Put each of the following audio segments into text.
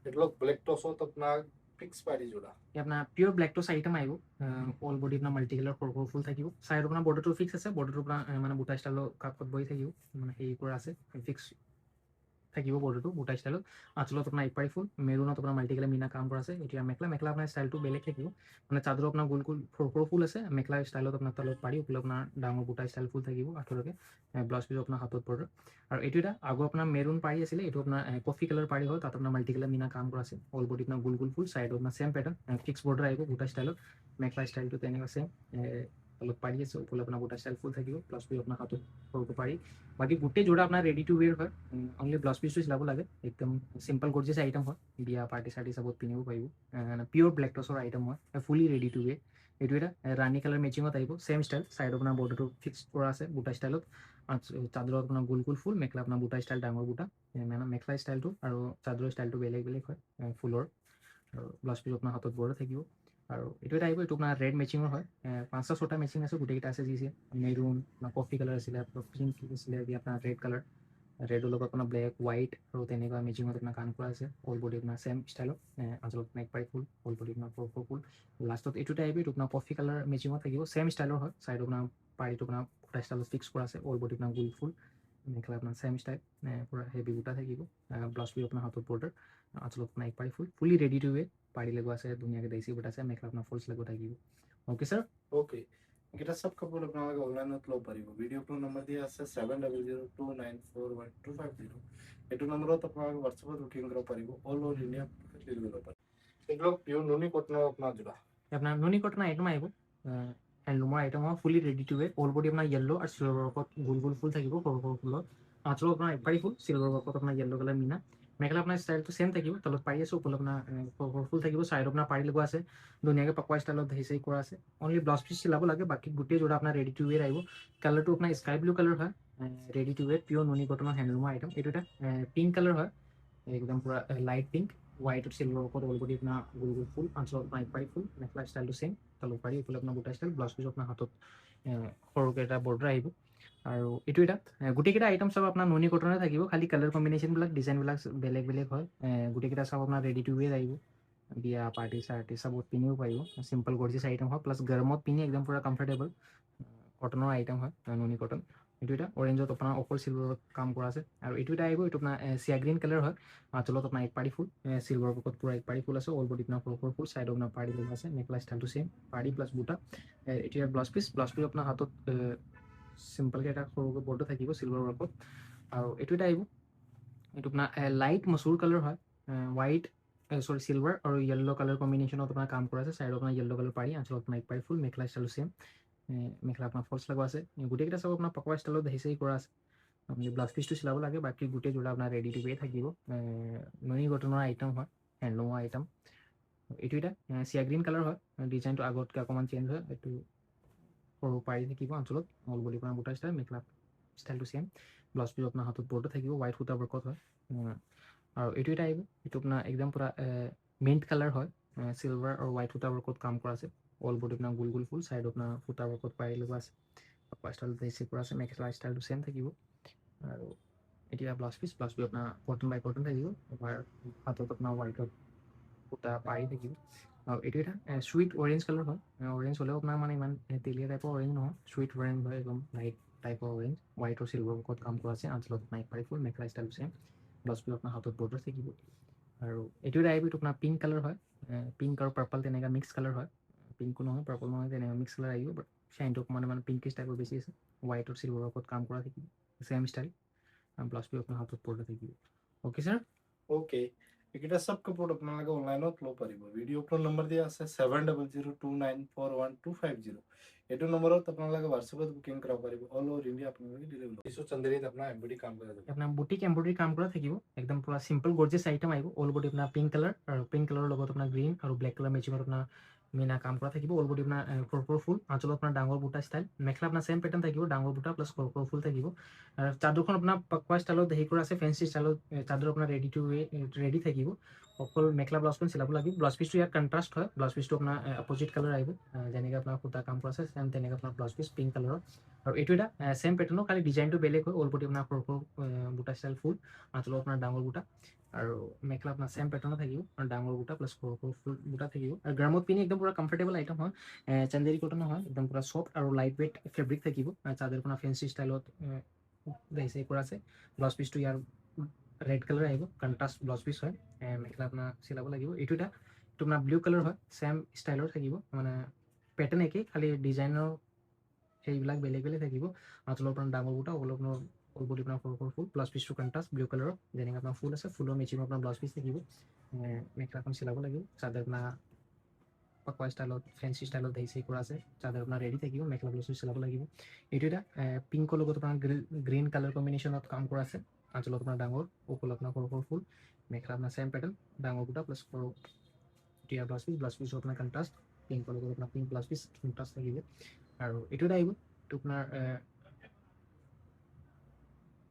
এগুলো ব্ল্যাক টসত আপনাৰ ফিক্স পাৰি যোৰা আপোনাৰ পিয়'ৰ ব্লেকটো 4টা মাৰিব অল বডি আপোনাৰ মাল্টি কালাৰ সৰু সৰু ফুল থাকিব চাইড আপোনাৰ বৰ্ডাৰটো ফিক্স আছে বৰ্ডাৰটো আপোনাৰ মানে বুটা ষ্টাইলৰ কাষত বহি থাকিব মানে হেৰি কৰা আছে ফিক্স থাকিব বৰ্ডাৰটো বুটা ষ্টাইলত আঁচলত আপোনাৰ একপাৰি ফুল মেৰুনত আপোনাৰ মাল্টি কালাৰ মিনা কাম কৰা আছে এতিয়া মেখেলা আপোনাৰ ষ্টাইলটো বেলেগ থাকিব মানে চাদৰ আপোনাৰ গোল গোল সৰু সৰু ফুল আছে মেখেলা ষ্টাইলত আপোনাৰ তলত পাৰি ওপৰত আপোনাৰ ডাঙৰ বুটা ষ্টাইল ফুল থাকিব আঁঠলৈকে ব্লাউজ পিছ আপোনাৰ হাতত বৰ্ডাৰ আৰু এইটো এটা আগৰ আপোনাৰ মেৰুন পাৰি আছিলে এইটো আপোনাৰ কফি কালাৰ পাৰি হয় তাত আপোনাৰ মাল্টি কালাৰ মিনা কাম কৰা আছে অল বডি আপোনাৰ গোল গোল ফুল চাইডত আপোনাৰ চেম পেটাৰ্ণ ফিক্স বৰ্ডাৰ আহিব বুটা ষ্টাইলত মেখেলা ষ্টাইলটো তেনেকুৱা চেম তলত পাৰি আছে ওপৰত আপোনাৰ বুটা ষ্টাইল ফুল থাকিব প্লাছ পিছ আপোনাৰ হাতত সৰুকৈ পাৰি বাকী গোটেই যোৰা আপোনাৰ ৰেডি টু ৱেৰ হয় অনলি ব্লাউজ পিচটো চিলাব লাগে একদম চিম্পল গৰ্জিয়াছ আইটেম হয় বিয়া পাৰ্টি চাৰ্টি চবত পিন্ধিব পাৰিব পিয়'ৰ ব্লেক টছৰ আইটেম হয় ফুলি ৰেডি টু ৱে এইটো এটা ৰাণী কালাৰ মেচিঙত আহিব চেম ষ্টাইল চাইডত আপোনাৰ বৰ্ডাৰটো ফিক্স কৰা আছে বুটা ষ্টাইলত চাদৰত আপোনাৰ গোল গোল ফুল মেখেলা আপোনাৰ বুটা ষ্টাইল ডাঙৰ বুটা মেখেলা ষ্টাইলটো আৰু চাদৰৰ ষ্টাইলটো বেলেগ বেলেগ হয় ফুলৰ আৰু ব্লাউজ পিচ আপোনাৰ হাতত বৰ্ডাৰ থাকিব আৰু এইটো এটা আহিব এইটো আপোনাৰ ৰেড মেচিঙৰ হয় 5টা 6টা মেচিং আছে গোটেইকেইটা আছে যি মেৰুন কফি কালাৰ আছিলে পিংক আছিলে আপোনাৰ ৰেড কালাৰ ৰেডৰ লগত আপোনাৰ ব্লেক হোৱাইট আৰু তেনেকুৱা মেচিঙত আপোনাৰ কাম কৰা আছে অল বডি আপোনাৰ চেম ষ্টাইলত আচলত আপোনাৰ একপাৰি ফুল অল বডি আপোনাৰ সৰু সৰু ফুল লাষ্টত এইটোতে আহিব এইটো আপোনাৰ কফি কালাৰ মেচিঙত থাকিব চেম ষ্টাইলৰ হয় চাইড আপোনাৰ পাৰিটো আপোনাৰ ফুটা ষ্টাইলত ফিক্স কৰা আছে অল বডি আপোনাৰ গোল ফুল মেখেলা আপোনাৰ চেম ষ্টাইল পূৰা হেভি বুটা থাকিব ব্লাউজ পিচ আপোনাৰ হাতত বৰ্ডাৰ আচলত আপোনাৰ একপাৰি ফুল ফুলি ৰেডি টু ৱে পাৰি লগোৱা আছে ধুনীয়াকৈ দেচি বুটা আছে মেখেলা আপোনাৰ ফুলছ লগোৱা থাকিব ওকে স্যাৰ ওকে এইকেইটা সব কাপোৰ আপোনালোকে অনলাইনত ল'ব পাৰিব ভিডিঅ' কল নম্বৰ দিয়া আছে 7002941250 এইটো নম্বৰত আপোনালোকে হোৱাটছএপত বুকিং কৰিব পাৰিব অল অভাৰ ইণ্ডিয়া ডেলিভাৰী কৰিব পাৰিব এগুলো পিওৰ নুনি কটনৰ আপোনাৰ যোৰা আপোনাৰ নুনি কটনৰ আইটেম আহিব হ্যান্ডলুমৰ আইটেম হয় fully ready to wear all body আপোনাৰ য়েল্লো আৰু চিলভাৰ ৱৰ্কত গোল গোল ফুল থাকিব সৰু সৰু ফুলত আঁচলত আপোনাৰ একপাৰি ফুল চিলভাৰ ৱৰ্কত আপোনাৰ য়েল্লো কালাৰ মিনা মেখেলা আপোনাৰ ষ্টাইলটো চেম থাকিব তলত পাৰি আছে ওপৰত আপোনাৰ সৰু সৰু ফুল থাকিব চাইড আপোনাৰ পাৰি লগোৱা আছে ধুনীয়াকৈ পকোৱা ষ্টাইলত হেৰি কৰা আছে অনলি ব্লাউজ পিচ চিলাব লাগে বাকী গোটেই যোৰা আপোনাৰ ৰেডি টু ৱেৰ আহিব কালাৰটো আপোনাৰ স্কাই ব্লু কালাৰ হয় ৰেডি টু ৱেৰ পিয়'ৰ নুনি কটনৰ হ্যান্ডলুমৰ আইটেম এইটো এটা পিংক কালাৰ হয় একদম পুৰা লাইট পিংক হোৱাইট চিলভাৰ ওপৰত অল বডি আপোনাৰ গোল গোল ফুল আঁচলত আপোনাৰ একপাৰি ফুল মেখেলা ষ্টাইলটো চেম তলত পাৰি এইফালে আপোনাৰ বুটা ষ্টাইল ব্লাউজ পিচ আপোনাৰ হাতত সৰুকৈ এটা বৰ্ডাৰ আহিব আৰু এইটো এটা গোটেইকেইটা আইটেম চব আপোনাৰ নুনি কটনে থাকিব খালি কালাৰ কম্বিনেশ্যনবিলাক ডিজাইনবিলাক বেলেগ বেলেগ হয় গোটেইকেইটা চব আপোনাৰ ৰেডি টু ৱেৰ আহিব বিয়া পাৰ্টি চাৰ্টি চবত পিন্ধিব পাৰিব চিম্পল গৰ্জিয়াছ আইটেম হয় প্লাছ গৰমত পিন্ধি একদম পুৰা কমফৰ্টেবল কটনৰ আইটেম হয় নুনি কটন এইটো এটা অৰেঞ্জত আপোনাৰ অকল চিলভাৰত কাম কৰা আছে আৰু এইটো এটা আহিব এইটো আপোনাৰ চিয়া গ্ৰীণ কালাৰ হয় আঁচলত আপোনাৰ একপাৰি ফুল চিলভাৰ বুকত পুৰা একপাৰি ফুল আছে অল বডি আপোনাৰ সৰু সৰু ফুল চাইডত আপোনাৰ পাৰি লগা আছে মেখেলা ষ্টাইলটো চেম পাৰি প্লাছ বুটা এতিয়া ব্লাউজ পিচ আপোনাৰ হাতত চিম্পলকৈ এটা সৰুকৈ বৰ্ডাৰ থাকিব চিলভাৰ ৱৰ্কত আৰু এইটো এটা আহিব এইটো আপোনাৰ লাইট মচুৰ কালাৰ হয় হোৱাইট চৰি চিলভাৰ আৰু য়েল্লো কালাৰ কম্বিনেশ্যনত আপোনাৰ কাম কৰা আছে চাইডত আপোনাৰ য়েল্লো কালাৰ পাৰি আঁচলত আপোনাৰ একপাৰি ফুল মেখেলা ষ্টাইলটো চেম মেখেলা আপোনাৰ ফলছ লগোৱা আছে গোটেইকেইটা চব আপোনাৰ পকোৱা ষ্টাইলত হেৰি কৰা আছে আপুনি ব্লাউজ পিচটো চিলাব লাগে বাকী গোটেই যোৰা আপোনাৰ ৰেডি টু ৱে থাকিব নুনি কটনৰ আইটেম হয় হ্যান্ডলুমৰ আইটেম এইটো এটা চিয়া গ্ৰীণ কালাৰ হয় ডিজাইনটো আগতকৈ অকণমান চেঞ্জ হয় এইটো সৰু পাৰি থাকিব অঞ্চলত অল বডি আপোনাৰ বুটা ষ্টাইল মেখেলা ষ্টাইলটো চেম ব্লাউজ পিচ আপোনাৰ হাতত বৰ্ডাৰ থাকিব হোৱাইট সূতা ৱৰ্কত হয় আৰু এইটো এটা আহিব এইটো আপোনাৰ একদম পূৰা মিণ্ট কালাৰ হয় চিলভাৰ আৰু হোৱাইট সূতা ৱৰ্কত কাম কৰা আছে অল বডি আপোনাৰ গোল গোল ফুল চাইড আপোনাৰ সূতা ৱৰ্কত পাৰি লগোৱা আছে ষ্টাইলটো হেৰি কৰা আছে মেখেলা ষ্টাইলটো চেম থাকিব আৰু এতিয়া ব্লাউজ পিচ আপোনাৰ কটন বাই কটন থাকিব হাতত আপোনাৰ হোৱাইটত সূতা পাৰি থাকিব আৰু এইটো এটা চুইট অৰেঞ্জ কালাৰ হয় অৰেঞ্জ হ'লেও আপোনাৰ মানে ইমান তেলীয়া টাইপৰ অৰেঞ্জ নহয় চুইট অৰেঞ্জ হয় একদম লাইট টাইপৰ অৰেঞ্জ হোৱাইট আৰু চিলভাৰ ৱৰ্কত কাম কৰা আছে আঁচলত আপোনাৰ একপাৰি ফুল মেখেলা ষ্টাইলটো চেম ব্লাউজ পিচ আপোনাৰ হাতত বৰ্ডাৰ থাকিব আৰু এইটো এটা আহিব এইটো আপোনাৰ পিংক কালাৰ হয় পিংক আৰু পাৰ্পল তেনেকুৱা মিক্স কালাৰ হয় পিংকো নহয় পাৰ্পল নহয় তেনেকুৱা মিক্স কালাৰ আহিব বাট শ্বাইনটো অকণমান পিংকিছ টাইপৰ বেছি আছে হোৱাইট আৰু চিলভাৰ ৱৰ্কত কাম কৰা থাকিব চেম ষ্টাইল ব্লাউজ পিচ আপোনাৰ হাতত বৰ্ডাৰ থাকিব ওকে স্যাৰ ওকে এইকেইটা সব কাপোৰ আপোনালোকে অনলাইনত ল'ব পাৰিব ভিডিঅ' কল নম্বৰ দিয়া আছে 7002941250 এইটো নম্বৰত আপোনালোকে হোৱাটছএপত বুকিং কৰিব পাৰিব অল অভাৰ ইণ্ডিয়া আপোনালোকে ডেলিভাৰী কৰিব কিছু চন্দেৰীত আপোনাৰ এমব্ৰইডাৰী কাম কৰা যাব আপোনাৰ বুটিক এমব্ৰইডাৰী কাম কৰা থাকিব একদম পুৰা চিম্পল গৰ্জিয়াছ আইটেম আহিব অল বডি আপোনাৰ পিংক কালাৰ আৰু পিংক কালাৰৰ লগত আপোনাৰ গ্ৰীণ আৰু ব্লেক কালাৰ মেচিঙত আপোনাৰ মিনা কাম কৰা থাকিব অল বডি আপোনাৰ সৰু সৰু ফুল আঁচলত আপোনাৰ ডাঙৰ বুটা ষ্টাইল মেখেলা আপোনাৰ চেম পেটাৰ্ণ থাকিব ডাঙৰ বুটা প্লাছ সৰু সৰু ফুল থাকিব আৰু চাদৰখন আপোনাৰ পকোৱা ষ্টাইলত হেৰি কৰা আছে ফেঞ্চি ষ্টাইলত চাদৰ আপোনাৰ ৰেডি টু ৱে ৰেডি থাকিব অকল মেখেলা ব্লাউজখন চিলাব লাগিব ব্লাউজ পিচটো ইয়াত কণ্ট্ৰাষ্ট হয় ব্লাউজ পিচটো আপোনাৰ অপজিট কালাৰ আহিব যেনেকৈ আপোনাৰ সূতা কাম কৰা আছে চেম তেনেকৈ আপোনাৰ ব্লাউজ পিচ পিংক কালাৰৰ আৰু এইটো এটা চেম পেটাৰ্ণৰ খালি ডিজাইনটো বেলেগ হয় অল বডি আপোনাৰ সৰু সৰু বুটা ষ্টাইল ফুল আঁচলত আপোনাৰ ডাঙৰ বুটা আৰু মেখেলা আপোনাৰ চেম পেটাৰ্ণত থাকিব আৰু ডাঙৰ বুটা প্লাছ সৰু সৰু ফুল বুটা থাকিব আৰু গৰমত পিন্ধি একদম পুৰা কমফৰ্টেবল আইটেম হয় চান্দেৰী কটন হয় একদম পুৰা ছফ্ট আৰু লাইট ৱেইট ফেব্ৰিক থাকিব চাদৰ আপোনাৰ ফেঞ্চি ষ্টাইলত দেইছে কৰা আছে ব্লাউজ পিচটো ইয়াৰ ৰেড কালাৰ আহিব কণ্ট্ৰাষ্ট ব্লাউজ পিচ হয় মেখেলা আপোনাৰ চিলাব লাগিব এইটো আপোনাৰ ব্লু কালাৰ হয় চেম ষ্টাইলৰ থাকিব মানে পেটাৰ্ণ একেই খালি ডিজাইনৰ সেইবিলাক বেলেগ বেলেগ থাকিব আঁচলৰ আপোনাৰ ডাঙৰ বুটা অলপ ফুল বডি আপোনাৰ সৰু সৰু ফুল ব্লাউজ পিচটো কণ্ট্ৰাষ্ট ব্লু কালাৰৰ যেনেকৈ আপোনাৰ ফুল আছে ফুলৰ মেচিং আপোনাৰ ব্লাউজ পিচ থাকিব মেখেলাখন চিলাব লাগিব চাদৰ আপোনাৰ পাকোৱা ষ্টাইলত ফেঞ্চি ষ্টাইলত দেইছে কৰা আছে চাদৰ আপোনাৰ ৰেডি থাকিব মেখেলা ব্লাউজটো চিলাব লাগিব এইটো পিংকৰ লগত আপোনাৰ গ্ৰীণ কালাৰ কম্বিনেশ্যনত কাম কৰা আছে আঁচলত আপোনাৰ ডাঙৰ ওপৰত আপোনাৰ সৰু সৰু ফুল মেখেলা আপোনাৰ চেম পেটাৰ্ণ ডাঙৰ বুটা প্লাছ সৰু টিয়া ব্লাউজ পিচ আপোনাৰ কণ্ট্ৰাষ্ট পিংকৰ লগত আপোনাৰ পিংক ব্লাউজ পিচ কণ্ট্ৰাষ্ট থাকিব আৰু এইটো আহিব এইটো আপোনাৰ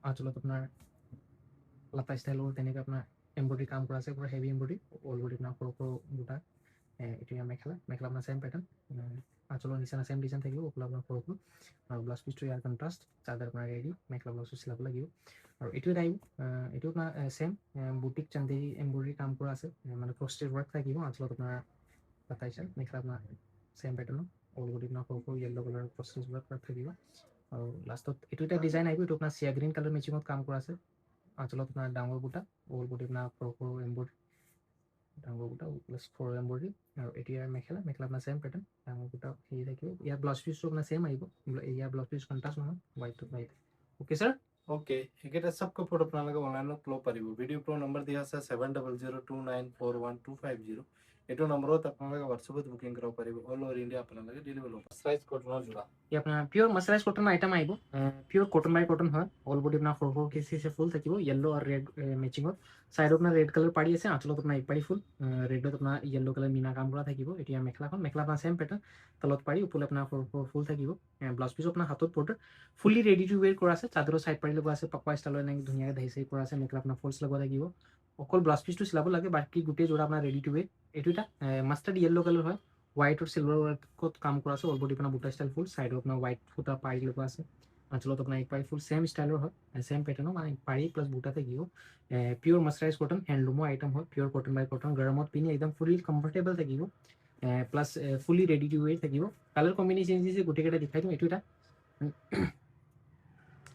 আঁচলত আপোনাৰ লাটা ষ্টাইলৰ তেনেকৈ আপোনাৰ এম্ব্ৰইডাৰী কাম কৰা আছে পুৰা হেভি এম্ব্ৰইডাৰী অলৰেডি আপোনাৰ সৰু সৰু বুটা এইটো মেখেলা আপোনাৰ চেম পেটাৰ্ণ আঁচলৰ নিচিনা চেম ডিজাইন থাকিব ওপৰত আপোনাৰ সৰু সৰু আৰু ব্লাউজ পিচটো ইয়াৰ কণ্ট্ৰাষ্ট চাদৰ আপোনাৰ ৰেডি মেখেলা ব্লাউজটো চিলাব লাগিব আৰু এইটো আহিব এইটো আপোনাৰ চেম বুটিক চান্দেৰী এম্ব্ৰইডাৰী কাম কৰা আছে মানে ক্ৰষ্টেড ৱৰ্ক থাকিব আঁচলত আপোনাৰ লাটা ষ্টাইল মেখেলা আপোনাৰ চেম পেটাৰ্ণৰ অলৰেডি আপোনাৰ সৰু সৰু য়েল্ল' কালাৰ ক্ৰষ্টেড ৱৰ্ক থাকিব আৰু লাষ্টত এইটো ডিজাইন আহিব এইটো আপোনাৰ চিয়া গ্ৰীণ কালাৰ মেচিঙত কাম কৰা আছে আঁচলত আপোনাৰ ডাঙৰ বুটা ওল বডি আপোনাৰ সৰু সৰু এম্ব্ৰইডাৰী ডাঙৰ বুটা প্লাছ সৰু এম্ব্ৰইডাৰী আৰু এতিয়া মেখেলা আপোনাৰ চেম পেটাৰ্ণ ডাঙৰ বুটা হেৰি থাকিব ইয়াৰ ব্লাউজ পিচটো আপোনাৰ চেম আহিব ইয়াৰ ব্লাউজ পিচ কণ্ট্ৰাষ্ট নহয় হোৱাইটটো হোৱাইট অ'কে ছাৰ ওকে এইকেইটা চব কাপোৰ আপোনালোকে অনলাইনত ল'ব পাৰিব ভিডিঅ' প্ৰ' নম্বৰ দিয়া আছে 7002941250 এইটো নম্বৰত আপোনালোকে হোৱাটছএপত বুকিং কৰিব পাৰিব অল অভাৰ ইণ্ডিয়া আপোনালোকে ডেলিভাৰী ল'ব প্ৰাইচ কটনৰ যোৰা এই আপোনাৰ পিয়ৰ মাছাৰাইজ কটন আইটেম আহিব পিয়ৰ কটন বাই কটন হয় অল বডি আপোনাৰ সৰু সৰু কেঁচি ফুল থাকিব য়েল্ল' আৰু ৰেড মেচিঙত চাইডত আপোনাৰ ৰেড কালাৰ পাৰি আছে আঁচলত আপোনাৰ এক পাৰি ফুল ৰেডত আপোনাৰ য়েল্ল' কালাৰ মীনা কাম কৰা থাকিব এতিয়া মেখেলা আপোনাৰ চেম পেটাৰ্ণ তলত পাৰি ওপৰত আপোনাৰ সৰু সৰু ফুল থাকিব ব্লাউজ পিচ আপোনাৰ হাতত বৰ্ডাৰ ফুলি ৰেডি টু ৱেৰ কৰা আছে চাদৰৰ চাইড পাৰি লগোৱা আছে পাকোৱা ষ্টাইলৰ এনেকৈ ধুনীয়াকৈ দেইছে কৰা আছে মেখেলা আপোনাৰ ফল্ছ লগোৱা থাকিব অকল ব্লাউজ পিচটো চিলাব লাগে বাকী গোটেই যোৰা আপোনাৰ ৰেডি টু ৱেৰ এইটো মাষ্টাৰ্ড য়েল্ল' কালাৰ হয় হোৱাইট আৰু চিলভাৰ ৱৰ্কত কাম কৰা আছে অলৰেডি আপোনাৰ বুটা ষ্টাইল ফুল চাইডত আপোনাৰ হোৱাইট ফুটা পাৰি লগোৱা আছে আঁচলত আপোনাৰ এক পাৰি ফুল চেম ষ্টাইলৰ হয় চেম পেটাৰ্ণৰ মানে পাৰি প্লাছ বুটা থাকিব পিয়ৰ মাছাৰাইজ কটন হেণ্ডলুমৰ আইটেম হয় পিয়ৰ কটন বাই কটন গৰমত পিন্ধি একদম ফুলি কমফৰ্টেবল থাকিব প্লাছ ফুলি ৰেডি টু ৱেৰ থাকিব কালাৰ কম্বিনেশ্যন যে গোটেইকেইটা দেখাই দিওঁ এইটো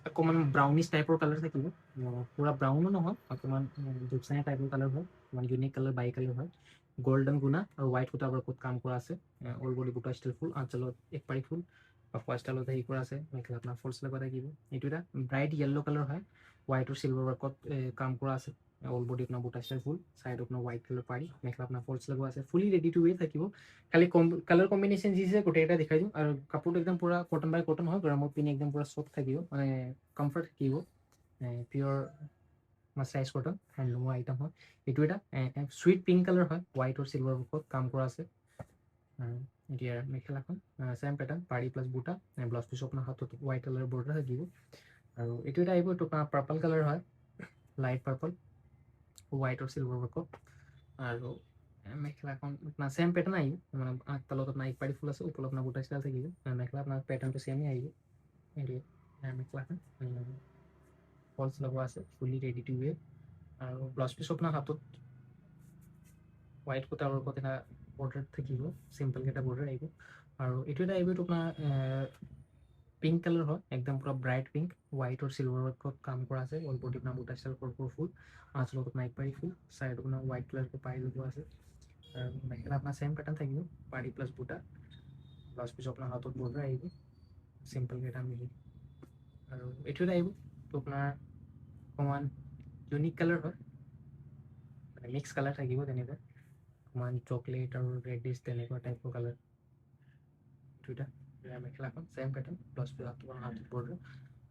অকণমান ব্ৰাউনিছ টাইপৰ কালাৰ থাকিব পুৰা ব্ৰাউনো নহয় অকণমান জুপচাই টাইপৰ কালাৰ হয় অকণমান ইউনিক কালাৰ বাই কালাৰ হয় গোল্ডেন গুণা আৰু হোৱাইট সূতা ৱৰ্কত কাম কৰা আছে অল বডি বুটা ষ্টাইল ফুল আঁচলত এক পাৰি ফুল পাকোৱা ষ্টাইলত হেৰি কৰা আছে মেখেলা আপোনাৰ ফল্ছ লগোৱা থাকিব এইটো ব্ৰাইট য়েল্ল' কালাৰ হয় হোৱাইট আৰু চিলভাৰ ৱৰ্কত কাম কৰা আছে অল বডি আপোনাৰ বুটা ষ্টাইল ফুল চাইড আপোনাৰ হোৱাইট কালাৰ পাৰি মেখেলা আপোনাৰ ফল্ছ লগোৱা আছে ফুলি ৰেডি টু ৱেৰ থাকিব খালি কালাৰ কম্বিনেশ্যন যি আছে গোটেইকেইটা দেখাই দিওঁ আৰু কাপোৰটো একদম পুৰা কটন বাই কটন হয় গৰমত পিন্ধি একদম পুৰা চফ্ট থাকিব মানে কমফৰ্ট থাকিব পিয়ৰ মাছাৰাইজ কটন হেণ্ডলুমৰ আইটেম হয় এইটো চুইট পিংক কালাৰ হয় হোৱাইট আৰু চিলভাৰ ৱৰ্কত কাম কৰা আছে এতিয়া মেখেলাখন চেম পেটাৰ্ণ পাৰি প্লাছ বুটা ব্লাউজ পিচ আপোনাৰ হাতত হোৱাইট কালাৰ বৰ্ডাৰ থাকিব আৰু এইটো আহিব এইটো আপোনাৰ পাৰ্পল কালাৰ হয় লাইট পাৰ্পল হোৱাইট আৰু চিলভাৰ ৱৰ্কত আৰু মেখেলাখন আপোনাৰ চেম পেটাৰ্ণ আহিব মানে তলত আপোনাৰ এক পাৰি ফুল আছে ওপৰত আপোনাৰ বুটা ষ্টাইল থাকিব মেখেলা আপোনাৰ পেটাৰ্ণটো চেমেই আহিব এইটোৱে মেখেলাখন ফল্ছ লগোৱা আছে ফুলি ৰেডি টু ৱেৰ আৰু ব্লাউজ পিচ আপোনাৰ হাতত হোৱাইট সূতা ৱৰ্কত এটা বৰ্ডাৰ থাকিব চিম্পলকৈ এটা বৰ্ডাৰ আহিব আৰু এইটো আহিব এইটো আপোনাৰ পিংক কালাৰ হয় একদম পুৰা ব্ৰাইট পিংক হোৱাইট আৰু চিলভাৰ ৱৰ্কত কাম কৰা আছে অল বডি আপোনাৰ বুটা ষ্টাইল সৰু সৰু ফুল আঁচলত আপোনাৰ এক পাৰি ফুল চাইড আপোনাৰ হোৱাইট কালাৰকৈ পাৰি লগোৱা আছে আৰু মেখেলা আপোনাৰ চেম পেটাৰ্ণ থাকিব পাৰি প্লাছ বুটা ব্লাউজ পিচ আপোনাৰ হাতত বৰ্ডাৰ আহিব চিম্পলকৈ এটা মিলি আৰু এইটো আহিব তো আপোনাৰ অকণমান ইউনিক কালাৰ হয় মানে মিক্স কালাৰ থাকিব তেনেকুৱা অকণমান চকলেট আৰু ৰেডিছ তেনেকুৱা টাইপৰ কালাৰ দুটা মেখেলাখন চেম পেটাৰ্ণ ব্লাউজ পিচ আপোনাৰ হাতত বৰ্ডাৰ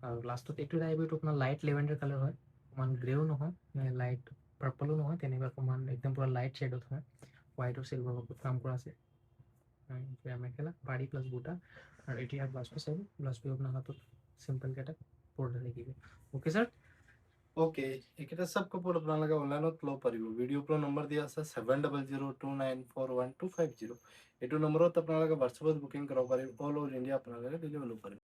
আৰু লাষ্টত এইটো আহিব এইটো আপোনাৰ লাইট লেভেণ্ডাৰ কালাৰ হয় অকণমান গ্ৰেও নহয় লাইট পাৰ্পলো নহয় তেনেকুৱা অকণমান একদম পুৰা লাইট শ্বেডত হয় হোৱাইট আৰু চিলভাৰ ৱৰ্কত কাম কৰা আছে মেখেলা পাৰি প্লাছ বুটা আৰু এতিয়া ব্লাউজ পিচ আহিব ব্লাউজ পিচ আপোনাৰ হাতত চিম্পলকৈ এটা বৰ্ডাৰ থাকিব অ'কে ছাৰ ওকে এইকেইটা চব কাপোৰ আপোনালোকে অনলাইনত ল'ব পাৰিব ভিডিঅ' প্ৰ' নম্বৰ দিয়া আছে 7002941250 এইটো নম্বৰত আপোনালোকে হোৱাটছএপত বুকিং কৰিব পাৰিব অল অভাৰ ইণ্ডিয়া আপোনালোকে ডেলিভাৰী ল'ব পাৰিব